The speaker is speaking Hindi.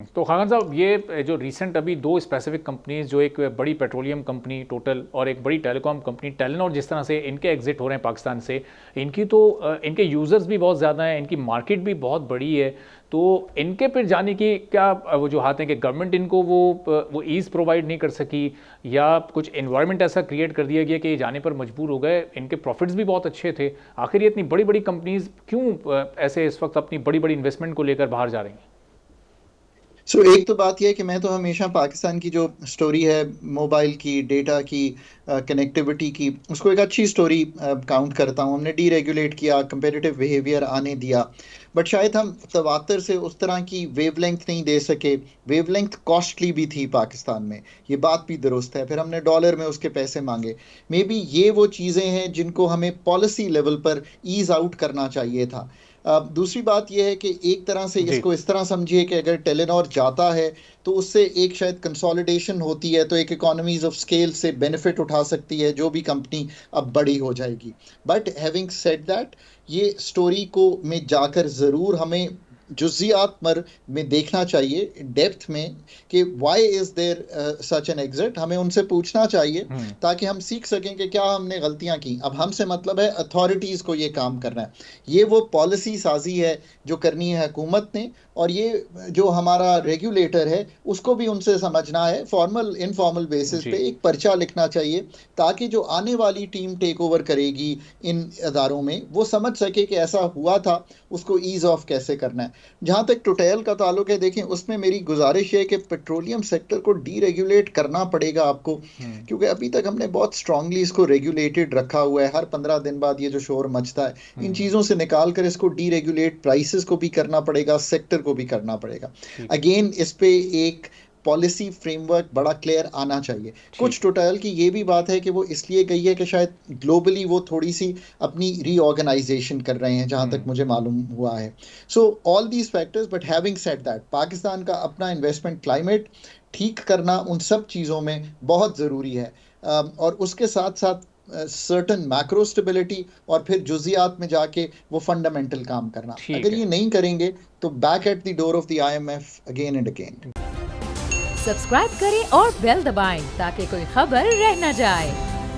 तो खान साहब, ये जो रिसेंट अभी दो स्पेसिफिक कंपनीज, जो एक बड़ी पेट्रोलियम कंपनी टोटल और एक बड़ी टेलीकॉम कंपनी टेलेनॉर, जिस तरह से इनके एग्जिट हो रहे हैं पाकिस्तान से, इनकी तो इनके यूज़र्स भी बहुत ज़्यादा हैं, इनकी मार्केट भी बहुत बड़ी है, तो इनके पर जाने की क्या वजूहत हैं कि गवर्नमेंट इनको वो ईज़ प्रोवाइड नहीं कर सकी, या कुछ इन्वायरमेंट ऐसा क्रिएट कर दिया गया कि ये जाने पर मजबूर हो गए? इनके प्रॉफिट्स भी बहुत अच्छे थे, आखिर ये इतनी बड़ी बड़ी कंपनीज क्यों ऐसे इस वक्त अपनी बड़ी बड़ी इन्वेस्टमेंट को लेकर बाहर जा रही हैं? एक तो बात यह है कि मैं तो हमेशा पाकिस्तान की जो स्टोरी है, मोबाइल की, डेटा की, कनेक्टिविटी की, उसको एक अच्छी स्टोरी काउंट करता हूँ। हमने डीरेगुलेट किया, कंपेटिटिव बिहेवियर आने दिया, बट शायद हम तवातर से उस तरह की वेवलेंथ नहीं दे सके। वेवलेंथ कॉस्टली भी थी पाकिस्तान में, ये बात भी दुरुस्त है। फिर हमने डॉलर में उसके पैसे मांगे। मे बी ये वो चीज़ें हैं जिनको हमें पॉलिसी लेवल पर ईज आउट करना चाहिए था। दूसरी बात यह है कि एक तरह से जी। इसको इस तरह समझिए कि अगर टेलीनॉर जाता है तो उससे एक शायद कंसोलिडेशन होती है, तो एक इकोनॉमीज ऑफ स्केल से बेनिफिट उठा सकती है जो भी कंपनी अब बड़ी हो जाएगी। बट हैविंग सेड दैट, ये स्टोरी को में जाकर ज़रूर हमें जुजियात मर में देखना चाहिए, डेप्थ में, कि why is there such an exit. हमें उनसे पूछना चाहिए ताकि हम सीख सकें कि क्या हमने गलतियां की। अब हमसे मतलब है अथॉरिटीज़ को ये काम करना है, ये वो पॉलिसी साजी है जो करनी है हुकूमत ने, और ये जो हमारा रेगुलेटर है उसको भी उनसे समझना है। फॉर्मल इनफॉर्मल बेसिस पे जी। एक पर्चा लिखना चाहिए ताकि जो आने वाली टीम टेक ओवर करेगी इन अदारों में वो समझ सके कि ऐसा हुआ था, उसको ईज ऑफ कैसे करना है। जहाँ तक टोटल का ताल्लुक है, देखें, उसमें मेरी गुजारिश है कि पेट्रोलियम सेक्टर को डीरेगुलेट करना पड़ेगा आपको, क्योंकि अभी तक हमने बहुत स्ट्रांगली इसको रेगुलेटेड रखा हुआ है। हर 15 दिन बाद ये जो शोर मचता है, इन चीज़ों से निकाल कर इसको डीरेगुलेट, प्राइसेस को भी करना पड़ेगा, सेक्टर को भी करना पड़ेगा। ठीक है। अगेन इस पे एक पॉलिसी फ्रेमवर्क बड़ा क्लियर आना चाहिए। कुछ ठीक है। टोटल की ये भी बात है कि वो इसलिए गई है कि शायद ग्लोबली वो थोड़ी सी अपनी रीऑर्गेनाइजेशन कर रहे हैं, जहां तक मुझे मालूम हुआ है। So all these factors, but having said that, Pakistan का अपना इन्वेस्टमेंट क्लाइमेट ठीक करना उन सब चीज़ों में बहुत ज़रूरी है। और उसके साथ साथ सर्टन मैक्रो स्टेबिलिटी, और फिर जुजियात में जाके वो फंडामेंटल काम करना। ठीक अगर है। ये नहीं करेंगे तो back at the door of the IMF again and again. Subscribe करें और बेल दबाएं ताकि कोई खबर रह न जाए।